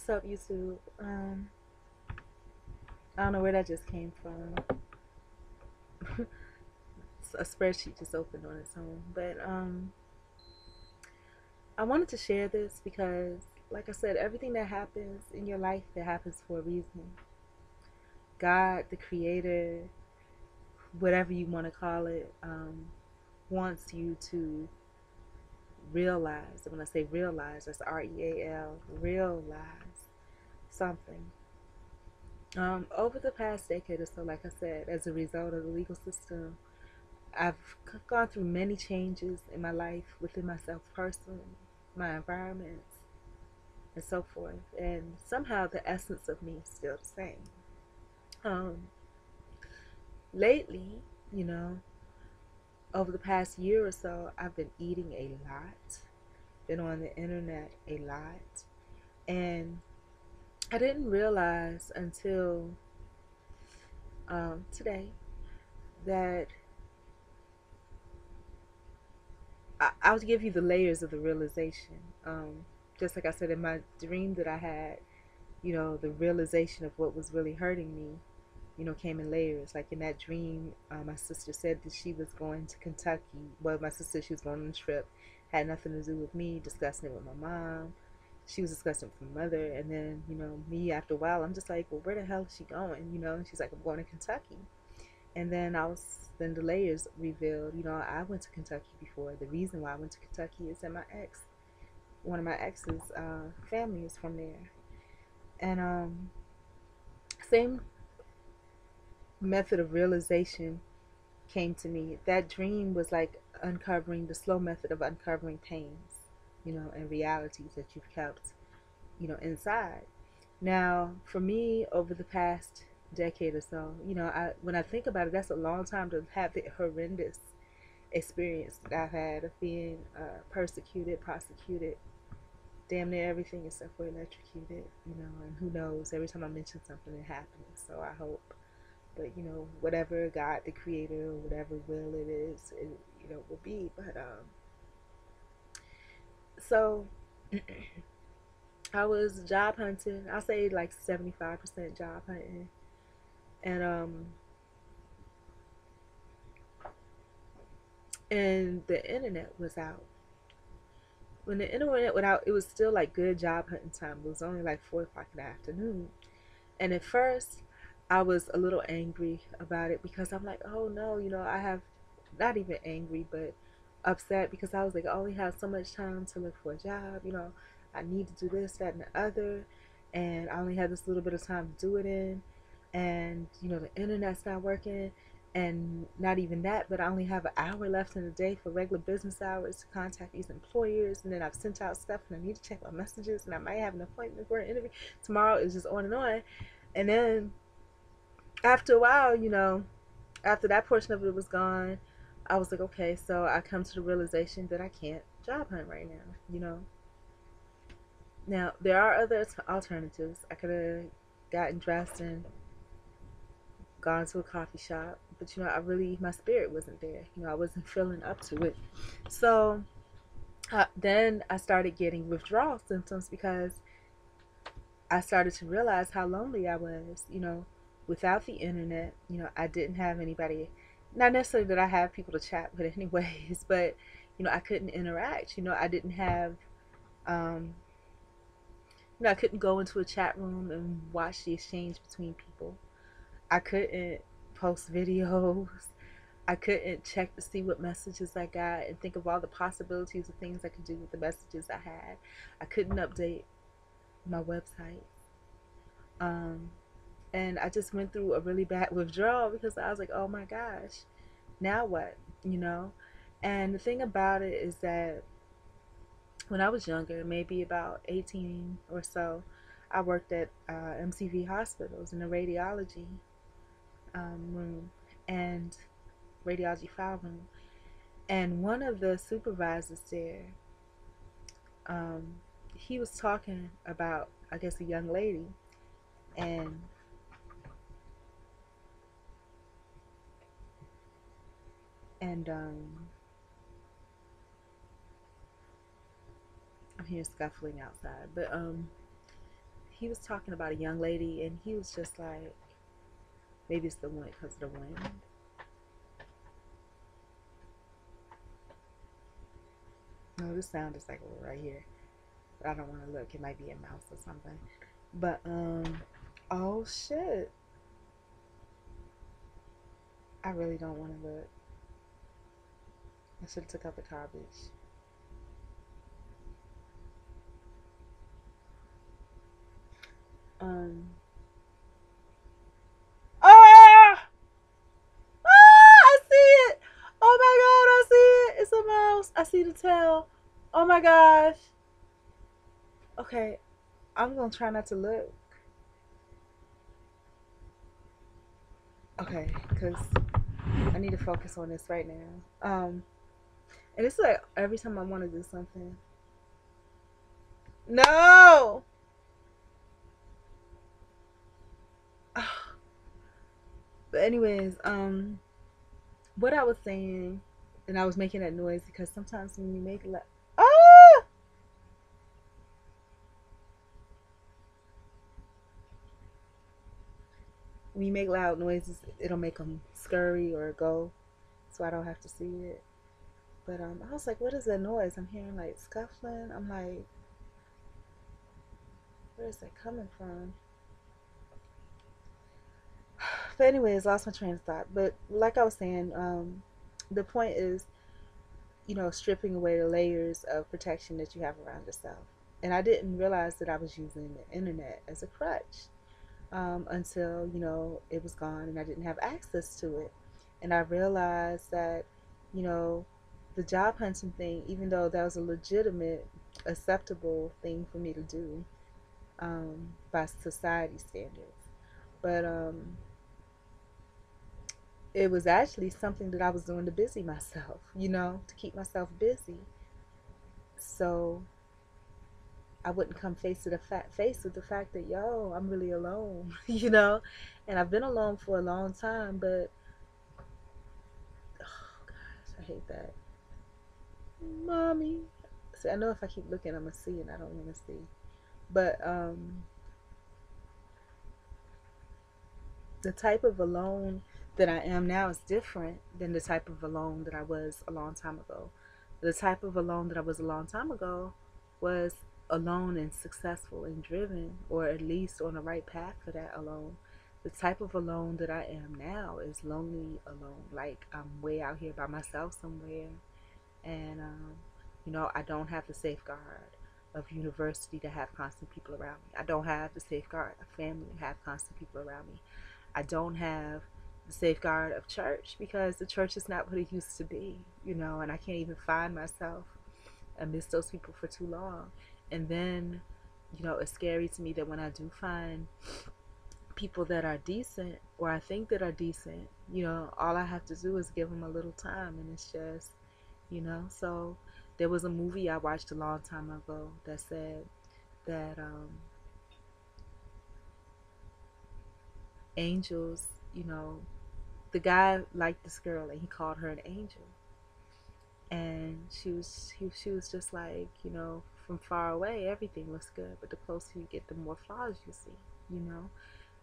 What's up, YouTube? I don't know where that just came from. A spreadsheet just opened on its own. But I wanted to share this because, like I said, everything that happens in your life, that happens for a reason. God, the Creator, whatever you want to call it, wants you to realize. And when I say realize, that's REAL, realize something. Over the past decade or so, like I said, as a result of the legal system, I've gone through many changes in my life, within myself personally, my environments, and so forth. And somehow the essence of me is still the same. Um, Lately, you know, over the past year or so, I've been eating a lot, been on the internet a lot, and I didn't realize until today that I'll give you the layers of the realization. Just like I said, in my dream that I had, the realization of what was really hurting me, came in layers. Like in that dream, my sister said that she was going to Kentucky. Well, my sister, she was going on a trip, had nothing to do with me, discussing it with my mom. She was discussing it with my mother. And then, me, after a while, I'm just like, well, where the hell is she going? And she's like, I'm going to Kentucky. And then then the layers revealed, I went to Kentucky before. The reason why I went to Kentucky is that one of my ex's family is from there. And same method of realization came to me. That dream was like uncovering the slow method of uncovering pains, and realities that you've kept, inside. Now, for me, over the past decade or so, when I think about it, that's a long time to have the horrendous experience that I've had of being persecuted, prosecuted, damn near everything except for electrocuted, and who knows, every time I mention something it happens. So I hope, but whatever God the creator or whatever will it is, it will be. But so I was job hunting. I'll say like 75% job hunting. And the internet was out. When the internet went out, it was still like good job hunting time. It was only like 4 o'clock in the afternoon. And at first, I was a little angry about it because I'm like, oh no, I have not even angry, but upset because I was like, I only have so much time to look for a job. I need to do this, that, and the other, and I only have this little bit of time to do it in, and the internet's not working, and not even that, but I only have an hour left in the day for regular business hours to contact these employers, and then I've sent out stuff and I need to check my messages, and I might have an appointment for an interview tomorrow. Is just on and on. And then after a while, after that portion of it was gone, I was like, okay, so I come to the realization that I can't job hunt right now. Now there are other alternatives. I could have gotten dressed and gone to a coffee shop, but my spirit wasn't there. I wasn't feeling up to it. So then I started getting withdrawal symptoms because I started to realize how lonely I was. Without the internet, I didn't have anybody. Not necessarily that I have people to chat with, anyways, but I couldn't interact. I didn't have, um, I couldn't go into a chat room and watch the exchange between people. I couldn't post videos. I couldn't check to see what messages I got and think of all the possibilities of things I could do with the messages I had. I couldn't update my website. Um, and I just went through a really bad withdrawal because I was like, oh my gosh, now what? And the thing about it is that when I was younger, maybe about 18 or so, I worked at MCV hospitals in the radiology room and radiology file room. And one of the supervisors there, um, he was talking about, I guess, a young lady, and and I'm hearing scuffling outside, but he was talking about a young lady, and he was just like, maybe it's the wind, because of the wind. No, this sound is like right here. But I don't want to look. It might be a mouse or something. But oh shit. I really don't want to look. I should have took out the garbage. Um. Ah! Ah! I see it. Oh my god! I see it. It's a mouse. I see the tail. Oh my gosh. Okay, I'm gonna try not to look. Okay, because I need to focus on this right now. And it's like every time I want to do something. No. But anyways, what I was saying, and I was making that noise because sometimes when you make ah, when you make loud noises, it'll make them scurry or go, so I don't have to see it. But I was like, what is that noise? I'm hearing like scuffling. I'm like, where is that coming from? But anyways, lost my train of thought. But like I was saying, the point is, stripping away the layers of protection that you have around yourself. And I didn't realize that I was using the internet as a crutch until, it was gone and I didn't have access to it. And I realized that, you know, the job hunting thing, even though that was a legitimate, acceptable thing for me to do by society standards, but it was actually something that I was doing to busy myself, to keep myself busy. So I wouldn't come face with the fact that, yo, I'm really alone, and I've been alone for a long time, but oh gosh, I hate that. Mommy. See, I know if I keep looking, I'm gonna see, and I don't want to see. But the type of alone that I am now is different than the type of alone that I was a long time ago. The type of alone that I was a long time ago was alone and successful and driven, or at least on the right path for that alone. The type of alone that I am now is lonely alone. Like I'm way out here by myself somewhere, and I don't have the safeguard of university to have constant people around me. I don't have the safeguard of family to have constant people around me. I don't have the safeguard of church because the church is not what it used to be, and I can't even find myself amidst those people for too long. And then, it's scary to me that when I do find people that are decent, or I think that are decent, all I have to do is give them a little time, and it's just, so there was a movie I watched a long time ago that said that angels, the guy liked this girl and he called her an angel, and she was just like, from far away everything looks good, but the closer you get, the more flaws you see,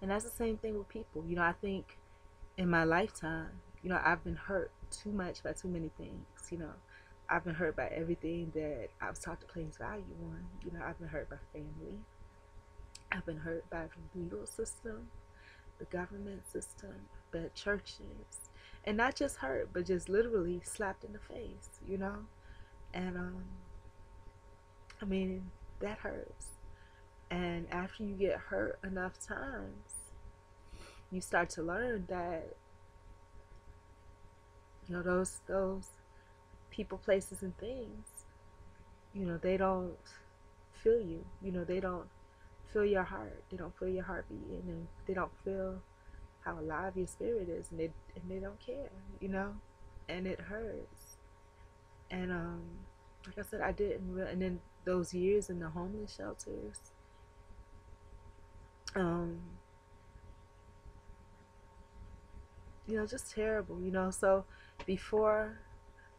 and that's the same thing with people. I think in my lifetime, I've been hurt too much by too many things. I've been hurt by everything that I was taught to place value on. I've been hurt by family. I've been hurt by the legal system, the government system, the churches, and not just hurt, but just literally slapped in the face. And I mean, that hurts. And after you get hurt enough times, you start to learn that those people, places, and things, they don't feel you. They don't feel your heart. They don't feel your heartbeat, and they don't feel how alive your spirit is, and they don't care, and it hurts. And like I said, I didn't really, and then those years in the homeless shelters, um, just terrible, So before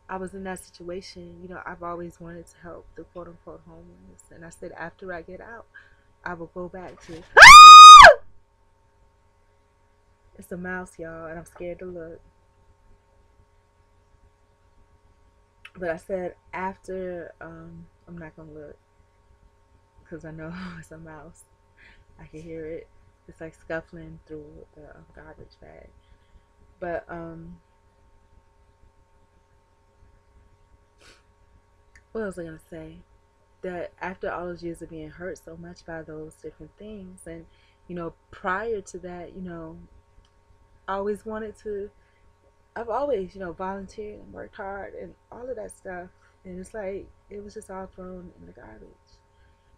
I was in that situation, I've always wanted to help the quote unquote homeless. And I said, after I get out, I will go back to. It's a mouse, y'all, and I'm scared to look. But I said after, I'm not gonna look because I know it's a mouse. I can hear it. It's like scuffling through the garbage bag. But what was I gonna say? That after all those years of being hurt so much by those different things, and prior to that, I always wanted to. I've always, volunteered and worked hard and all of that stuff, and it's like it was just all thrown in the garbage.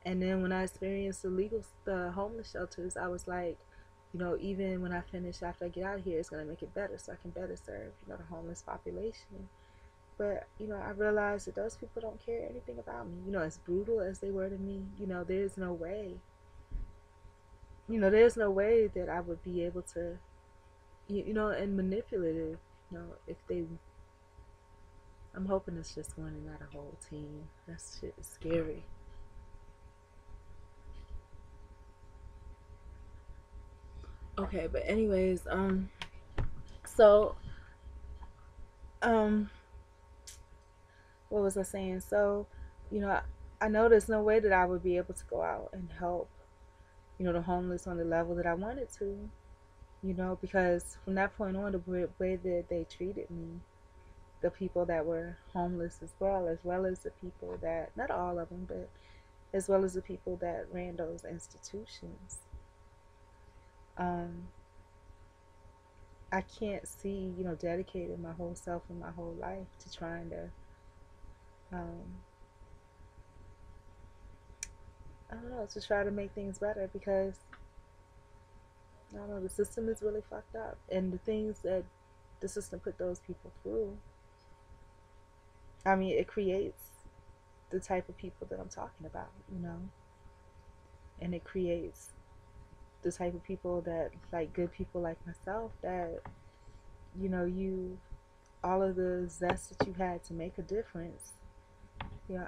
And then when I experienced the homeless shelters, I was like, even when I finish after I get out of here, it's gonna make it better, so I can better serve, the homeless population. But I realized that those people don't care anything about me. As brutal as they were to me, there's no way. There's no way that I would be able to, and manipulative. If they, I'm hoping it's just one and not a whole team. That shit is scary. Okay, but anyways, so, um, what was I saying? So, I know there's no way that I would be able to go out and help, the homeless on the level that I wanted to, because from that point on, the way that they treated me, the people that were homeless as well as the people that, not all of them, but as well as the people that ran those institutions. Um, I can't see, dedicating my whole self and my whole life to trying to, um, I don't know, to try to make things better because, I don't know, the system is really fucked up. And the things that the system put those people through, I mean, it creates the type of people that I'm talking about, and it creates the type of people that, like good people like myself, that, you, all of the zest that you had to make a difference,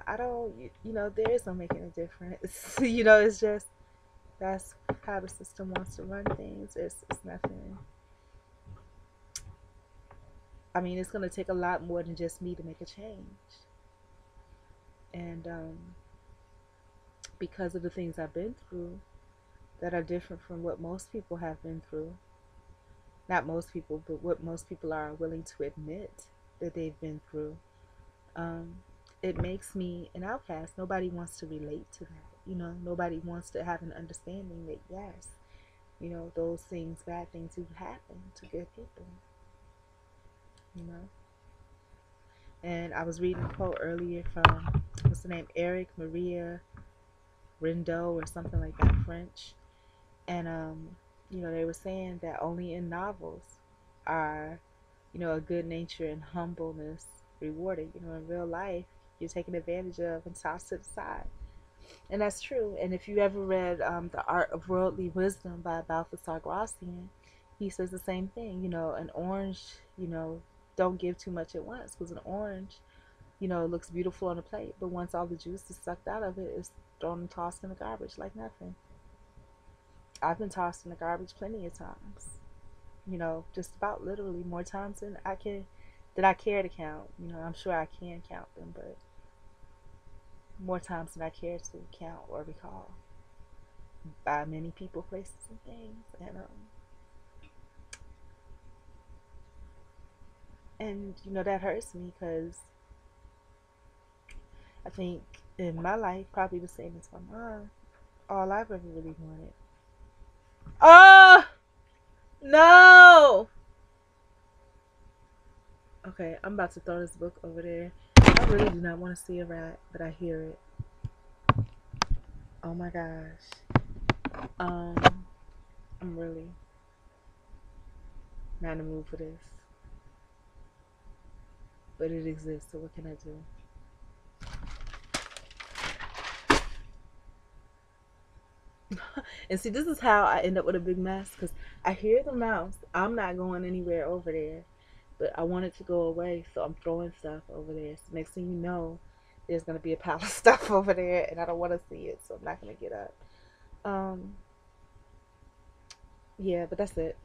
I don't, there is no making a difference. It's just, that's how the system wants to run things. It's nothing. I mean, it's going to take a lot more than just me to make a change. And because of the things I've been through that are different from what most people have been through, not most people, but what most people are willing to admit that they've been through, um, it makes me an outcast. Nobody wants to relate to that. Nobody wants to have an understanding that, yes, those things, bad things do happen to good people, you know. And I was reading a quote earlier from, what's the name, Eric Maria Rindeau or something like that, French. And, they were saying that only in novels are, a good nature and humbleness rewarded. In real life, you're taken advantage of and tossed to the side. And that's true. And if you ever read The Art of Worldly Wisdom by Balthasar Gracian, he says the same thing. An orange, don't give too much at once, because an orange, looks beautiful on a plate, but once all the juice is sucked out of it, it's thrown and tossed in the garbage like nothing. I've been tossed in the garbage plenty of times. Just about literally more times than I care to count. I'm sure I can count them, but more times than I care to count or recall, by many people, places, and things. And that hurts me because I think in my life, probably the same as my mom, all I've ever really wanted. Oh no! Okay, I'm about to throw this book over there. I really do not want to see a rat, but I hear it. Oh my gosh. Um, I'm really not in the mood for this. But it exists, so what can I do? And see, this is how I end up with a big mess, because I hear the mouse. I'm not going anywhere over there, but I want it to go away, so I'm throwing stuff over there. So next thing you know, there's going to be a pile of stuff over there, and I don't want to see it, so I'm not going to get up. Um, yeah, but that's it.